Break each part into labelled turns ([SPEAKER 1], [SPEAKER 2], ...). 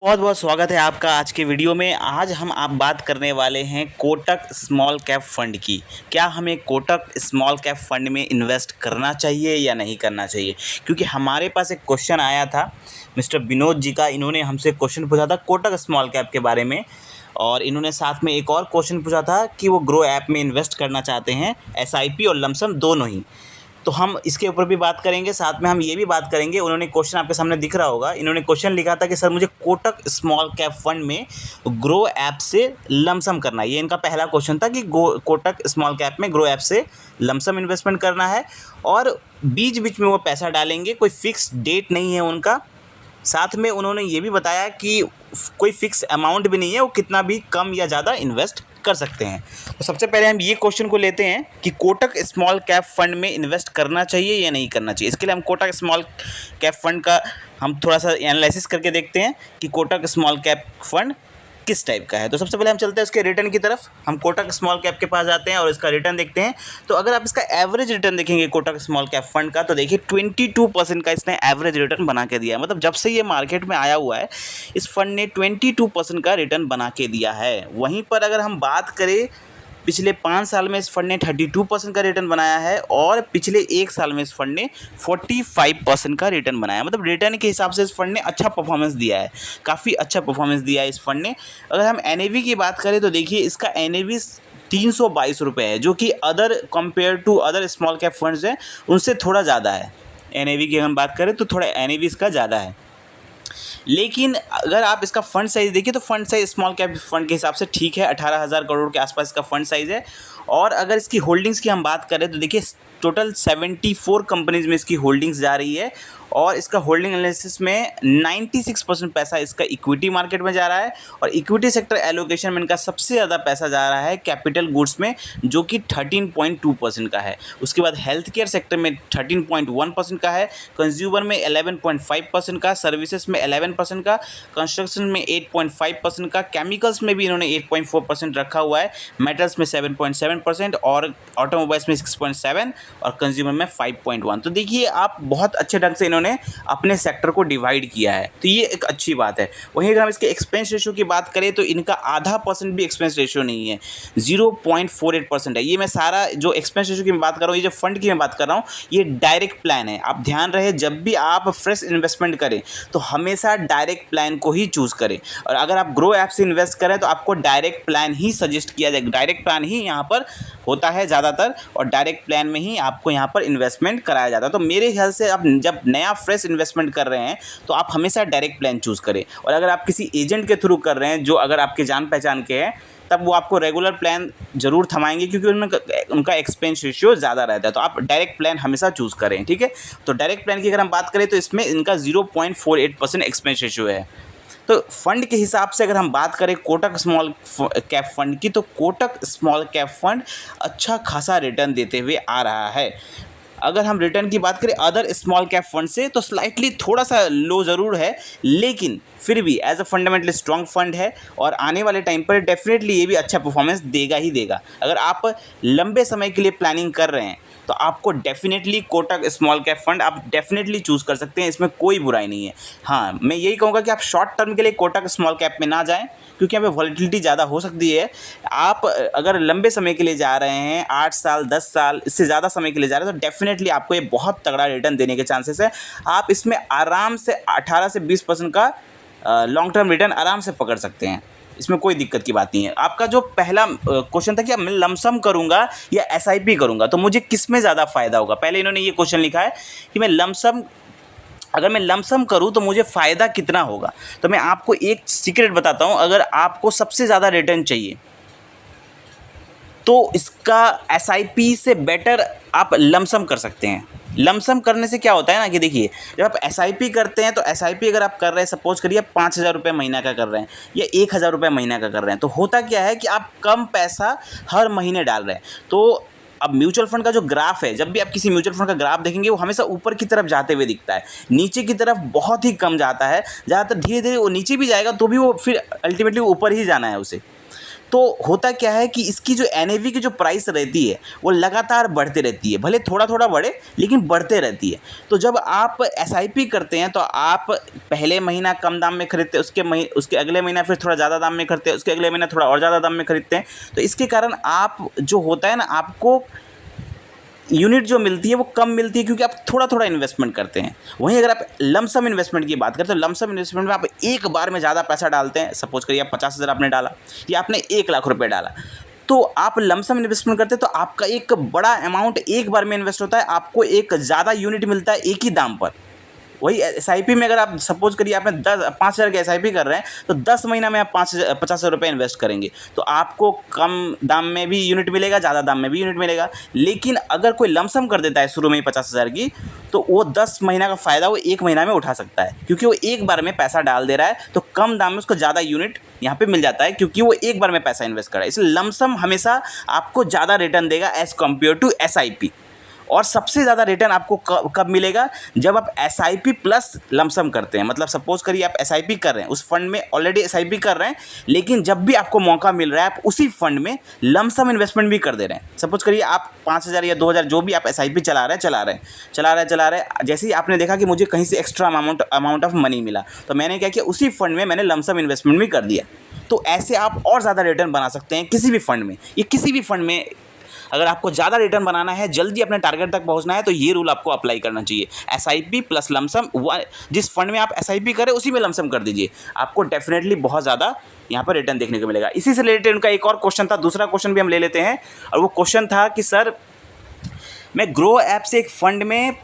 [SPEAKER 1] बहुत बहुत स्वागत है आपका आज के वीडियो में। आज हम आप बात करने वाले हैं कोटक स्मॉल कैप फंड की। क्या हमें कोटक स्मॉल कैप फंड में इन्वेस्ट करना चाहिए या नहीं करना चाहिए? क्योंकि हमारे पास एक क्वेश्चन आया था मिस्टर विनोद जी का। इन्होंने हमसे क्वेश्चन पूछा था कोटक स्मॉल कैप के बारे में, और इन्होंने साथ में एक और क्वेश्चन पूछा था कि वो ग्रो ऐप में इन्वेस्ट करना चाहते हैं, एसआईपी और लमसम दोनों ही। तो हम इसके ऊपर भी बात करेंगे, साथ में हम ये भी बात करेंगे। उन्होंने क्वेश्चन आपके सामने दिख रहा होगा, इन्होंने क्वेश्चन लिखा था कि सर मुझे कोटक स्मॉल कैप फंड में ग्रो ऐप से लमसम करना है। ये इनका पहला क्वेश्चन था कि कोटक स्मॉल कैप में ग्रो ऐप से लमसम इन्वेस्टमेंट करना है, और बीच बीच में वो पैसा डालेंगे, कोई फिक्स डेट नहीं है उनका। साथ में उन्होंने ये भी बताया कि कोई फिक्स अमाउंट भी नहीं है, वो कितना भी कम या ज़्यादा इन्वेस्ट कर सकते हैं। तो सबसे पहले हम ये क्वेश्चन को लेते हैं कि कोटक स्मॉल कैप फंड में इन्वेस्ट करना चाहिए या नहीं करना चाहिए। इसके लिए हम कोटक स्मॉल कैप फंड का हम थोड़ा सा एनालिसिस करके देखते हैं कि कोटक स्मॉल कैप फंड किस टाइप का है। तो सबसे पहले हम चलते हैं उसके रिटर्न की तरफ। हम कोटक स्मॉल कैप के पास जाते हैं और इसका रिटर्न देखते हैं। तो अगर आप इसका एवरेज रिटर्न देखेंगे कोटक स्मॉल कैप फंड का, तो देखिए 22% का इसने एवरेज रिटर्न बना के दिया है। मतलब जब से ये मार्केट में आया हुआ है, इस फंड ने 22% का रिटर्न बना के दिया है। वहीं पर अगर हम बात करें, पिछले 5 साल में इस फंड ने 32% का रिटर्न बनाया है, और पिछले 1 साल में इस फंड ने 45% का रिटर्न बनाया। मतलब रिटर्न के हिसाब से इस फंड ने अच्छा परफॉर्मेंस दिया है, काफ़ी अच्छा परफॉर्मेंस दिया है इस फंड ने। अगर हम एनएवी की बात करें तो देखिए इसका एनएवी 322 रुपये है, जो कि other compare to other small cap funds हैं उनसे थोड़ा ज़्यादा है। एनएवी की हम बात करें तो थोड़ा एनएवी इसका ज़्यादा है। लेकिन अगर आप इसका फंड साइज़ देखिए तो fund size small cap fund के हिसाब से ठीक है, 18,000 करोड़ के आसपास इसका फंड साइज़ है। और अगर इसकी होल्डिंग्स की हम बात करें तो देखिए टोटल 74 कंपनीज़ में इसकी होल्डिंग्स जा रही है, और इसका होल्डिंग एनालिसिस में 96% पैसा इसका इक्विटी मार्केट में जा रहा है, और इक्विटी सेक्टर एलोकेशन में इनका सबसे ज़्यादा पैसा जा रहा है कैपिटल गुड्स में, जो कि 13.2% का है। उसके बाद हेल्थ केयर सेक्टर में 13.1% का है, कंज्यूमर में 11.5% का, सर्विसेज में 11% का, कंस्ट्रक्शन में 8.5% का, केमिकल्स में भी इन्होंने 8.4% रखा हुआ है, मेटल्स में 7.7%, और ऑटोमोबाइल्स में 6.7%, और कंज्यूमर में 5.1%। तो देखिए आप बहुत अच्छे ढंग से इन्होंने अपने सेक्टर को डिवाइड किया है, तो ये एक अच्छी बात है। वहीं अगर हम इसके एक्सपेंस रेशियो की बात करें तो इनका आधा % भी एक्सपेंस रेशियो नहीं है, 0.48% है। ये मैं सारा जो एक्सपेंस रेशियो की मैं बात कर रहा हूँ, ये जो फंड की मैं बात कर रहा हूँ, ये डायरेक्ट प्लान है। आप ध्यान रहे, जब भी आप फ्रेश इन्वेस्टमेंट करें तो हमेशा डायरेक्ट प्लान को ही चूज़ करें, और अगर आप ग्रो ऐप से इन्वेस्ट करें तो आपको डायरेक्ट प्लान ही सजेस्ट किया जाएगा। डायरेक्ट प्लान ही यहाँ पर होता है ज़्यादातर, और डायरेक्ट प्लान में ही आपको यहाँ पर इन्वेस्टमेंट कराया जाता है। तो मेरे ख्याल से आप जब नया फ्रेश इन्वेस्टमेंट कर रहे हैं तो आप हमेशा डायरेक्ट प्लान चूज़ करें, और अगर आप किसी एजेंट के थ्रू कर रहे हैं जो अगर आपके जान पहचान के हैं, तब वो आपको रेगुलर प्लान ज़रूर थमाएंगे, क्योंकि उनका एक्सपेंस रेशियो ज़्यादा रहता है। तो आप डायरेक्ट प्लान हमेशा चूज़ करें, ठीक है। तो डायरेक्ट प्लान की अगर हम बात करें तो इसमें इनका 0.48% एक्सपेंस रेशियो है। तो फंड के हिसाब से अगर हम बात करें कोटक स्मॉल कैप फंड की, तो कोटक स्मॉल कैप फंड अच्छा खासा रिटर्न देते हुए आ रहा है। अगर हम रिटर्न की बात करें अदर स्मॉल कैप फंड से तो स्लाइटली थोड़ा सा लो ज़रूर है, लेकिन फिर भी as a fundamentally strong fund है, और आने वाले टाइम पर डेफिनेटली ये भी अच्छा परफॉर्मेंस देगा ही देगा। अगर आप लंबे समय के लिए प्लानिंग कर रहे हैं तो आपको definitely Kotak small cap fund आप डेफिनेटली चूज़ कर सकते हैं, इसमें कोई बुराई नहीं है। हाँ, मैं यही कहूँगा कि आप शॉर्ट टर्म के लिए कोटक स्मॉल कैप में ना जाएं, क्योंकि यहाँ पे वॉलेटिलिटी ज़्यादा हो सकती है। आप अगर लंबे समय के लिए जा रहे हैं, 8 साल 10 साल इससे ज़्यादा समय के लिए जा रहे हैं, तो डेफिनेटली आपको ये बहुत तगड़ा रिटर्न देने के चांसेस है। आप इसमें आराम से 18 से 20% का लॉन्ग टर्म रिटर्न आराम से पकड़ सकते हैं, इसमें कोई दिक्कत की बात नहीं है। आपका जो पहला क्वेश्चन था कि मैं लमसम करूंगा या एसआईपी करूंगा, तो मुझे किस में ज़्यादा फ़ायदा होगा। पहले इन्होंने ये क्वेश्चन लिखा है कि अगर मैं लमसम करूं तो मुझे फ़ायदा कितना होगा। तो मैं आपको एक सीक्रेट बताता हूं, अगर आपको सबसे ज़्यादा रिटर्न चाहिए तो इसका एसआईपी से बेटर आप लमसम कर सकते हैं। लमसम करने से क्या होता है ना कि देखिए, जब आप एसआईपी करते हैं तो एसआईपी अगर आप कर रहे हैं, सपोज करिए 5,000 रुपये महीना का कर रहे हैं या 1,000 रुपये महीना का कर रहे हैं, तो होता क्या है कि आप कम पैसा हर महीने डाल रहे हैं। तो अब म्यूचुअल फंड का जो ग्राफ है, जब भी आप किसी म्यूचुअल फंड का ग्राफ देखेंगे वो हमेशा ऊपर की तरफ जाते हुए दिखता है, नीचे की तरफ बहुत ही कम जाता है। ज़्यादातर धीरे धीरे वो नीचे भी जाएगा तो भी वो फिर अल्टीमेटली ऊपर ही जाना है उसे। तो होता क्या है कि इसकी जो NAV की जो प्राइस रहती है वो लगातार बढ़ते रहती है, भले थोड़ा थोड़ा बढ़े लेकिन बढ़ते रहती है। तो जब आप SIP करते हैं तो आप पहले महीना कम दाम में खरीदते हैं, उसके अगले महीना फिर थोड़ा ज़्यादा दाम में खरीदते हैं, उसके अगले महीना थोड़ा और ज़्यादा दाम में खरीदते हैं। तो इसके कारण आप जो होता है ना, आपको यूनिट जो मिलती है वो कम मिलती है, क्योंकि आप थोड़ा थोड़ा इन्वेस्टमेंट करते हैं। वहीं अगर आप लमसम इन्वेस्टमेंट की बात करें तो लमसम इन्वेस्टमेंट में आप एक बार में ज़्यादा पैसा डालते हैं। सपोज करिए आप 50,000 आपने डाला या आपने 1,00,000 रुपये डाला, तो आप लमसम इन्वेस्टमेंट करते हैं तो आपका एक बड़ा अमाउंट एक बार में इन्वेस्ट होता है, आपको एक ज़्यादा यूनिट मिलता है एक ही दाम पर। वही SIP में अगर आप सपोज करिए आपने 5,000 की SIP कर रहे हैं तो 10 महीना में आप 50,000 रुपये इन्वेस्ट करेंगे तो आपको कम दाम में भी यूनिट मिलेगा, ज़्यादा दाम में भी यूनिट मिलेगा। लेकिन अगर कोई लमसम कर देता है शुरू में ही 50,000 की, तो वो 10 महीना का फ़ायदा वो 1 महीना में उठा सकता है, क्योंकि वो एक बार में पैसा डाल दे रहा है तो कम दाम में उसको ज़्यादा यूनिट यहाँ पे मिल जाता है, क्योंकि वो एक बार में पैसा इन्वेस्ट कर रहा है। इसलिए लमसम हमेशा आपको ज़्यादा रिटर्न देगा एज़ कम्पेयर टू SIP। और सबसे ज़्यादा रिटर्न आपको कब मिलेगा, जब आप SIP प्लस लमसम करते हैं। मतलब सपोज करिए आप SIP कर रहे हैं, उस फंड में ऑलरेडी SIP कर रहे हैं, लेकिन जब भी आपको मौका मिल रहा है आप उसी फंड में लमसम इन्वेस्टमेंट भी कर दे रहे हैं। सपोज करिए आप 5,000 या 2,000 जो भी आप SIP चला रहे हैं, जैसे ही आपने देखा कि मुझे कहीं से एक्स्ट्रा अमाउंट ऑफ मनी मिला, तो मैंने क्या किया, उसी फंड में मैंने लमसम इन्वेस्टमेंट भी कर दिया। तो ऐसे आप और ज़्यादा रिटर्न बना सकते हैं किसी भी फंड में। ये किसी भी फंड में अगर आपको ज़्यादा रिटर्न बनाना है, जल्दी अपने टारगेट तक पहुंचना है, तो ये रूल आपको अप्लाई करना चाहिए। SIP प्लस लमसम, जिस फंड में आप SIP करें उसी में लमसम कर दीजिए, आपको डेफिनेटली बहुत ज़्यादा यहाँ पर रिटर्न देखने को मिलेगा। इसी से रिलेटेड उनका एक और क्वेश्चन था, दूसरा क्वेश्चन भी हम ले लेते हैं। और वो क्वेश्चन था कि सर मैं ग्रो ऐप से एक फंड में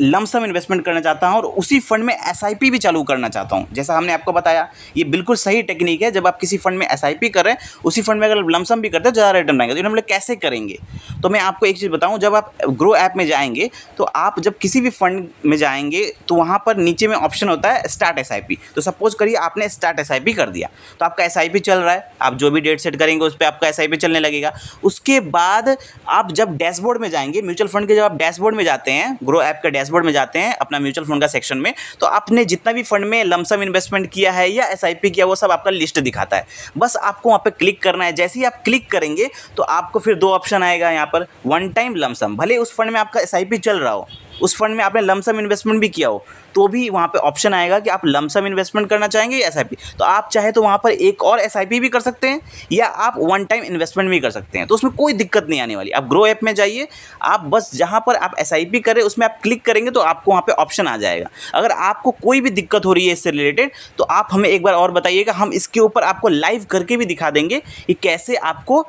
[SPEAKER 1] लमसम इन्वेस्टमेंट करना चाहता हूं और उसी फंड में SIP भी चालू करना चाहता हूं। जैसा हमने आपको बताया, ये बिल्कुल सही टेक्निक है। जब आप किसी फंड में SIP कर रहे हैं, उसी फंड में अगर लमसम भी करते हैं ज़्यादा रिटर्न आएगा। तो हम लोग कैसे करेंगे, तो मैं आपको एक चीज़ बताऊं। जब आप ग्रो ऐप में जाएंगे तो आप जब किसी भी फंड में जाएंगे तो वहाँ पर नीचे में ऑप्शन होता है स्टार्ट SIP। तो सपोज करिए आपने स्टार्ट SIP कर दिया, तो आपका SIP चल रहा है, आप जो भी डेट सेट करेंगे उस पर आपका SIP चलने लगेगा। उसके बाद आप जब डैशबोर्ड में जाएंगे, म्यूचुअल फंड के जब आप डैशबोर्ड में जाते हैं, ग्रो ऐप के डैशबोर्ड में जाते हैं अपना म्यूचुअल फंड का सेक्शन में, तो आपने जितना भी फंड में लमसम इन्वेस्टमेंट किया है या SIP किया, वो सब आपका लिस्ट दिखाता है। बस आपको वहाँ पे क्लिक करना है। जैसे ही आप क्लिक करेंगे तो आपको फिर 2 ऑप्शन आएगा यहाँ पर, वन टाइम लमसम। भले उस फंड में आपका SIP चल रहा हो, उस फंड में आपने लमसम इन्वेस्टमेंट भी किया हो, तो भी वहाँ पे ऑप्शन आएगा कि आप लमसम इन्वेस्टमेंट करना चाहेंगे या SIP। तो आप चाहे तो वहाँ पर एक और SIP भी कर सकते हैं या आप वन टाइम इन्वेस्टमेंट भी कर सकते हैं, तो उसमें कोई दिक्कत नहीं आने वाली। आप ग्रो ऐप में जाइए, आप बस जहाँ पर आप SIP करें उसमें आप क्लिक करेंगे तो आपको वहाँ पे ऑप्शन आ जाएगा। अगर आपको कोई भी दिक्कत हो रही है इससे रिलेटेड, तो आप हमें एक बार और बताइएगा, हम इसके ऊपर आपको लाइव करके भी दिखा देंगे कि कैसे आपको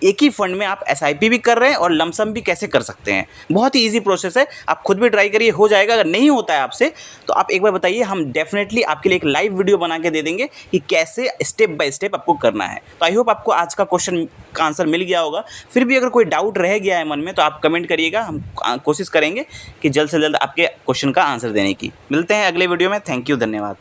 [SPEAKER 1] एक ही फंड में आप SIP भी कर रहे हैं और लमसम भी कैसे कर सकते हैं। बहुत ही ईजी प्रोसेस है, आप खुद भी ट्राई करिए, हो जाएगा। अगर नहीं होता है आपसे तो आप एक बार बताइए, हम डेफिनेटली आपके लिए एक लाइव वीडियो बना के दे देंगे कि कैसे स्टेप बाय स्टेप आपको करना है। तो आई होप आपको आज का क्वेश्चन का आंसर मिल गया होगा। फिर भी अगर कोई डाउट रह गया है मन में तो आप कमेंट करिएगा, हम कोशिश करेंगे कि जल्द से जल्द आपके क्वेश्चन का आंसर देने की। मिलते हैं अगले वीडियो में। थैंक यू, धन्यवाद।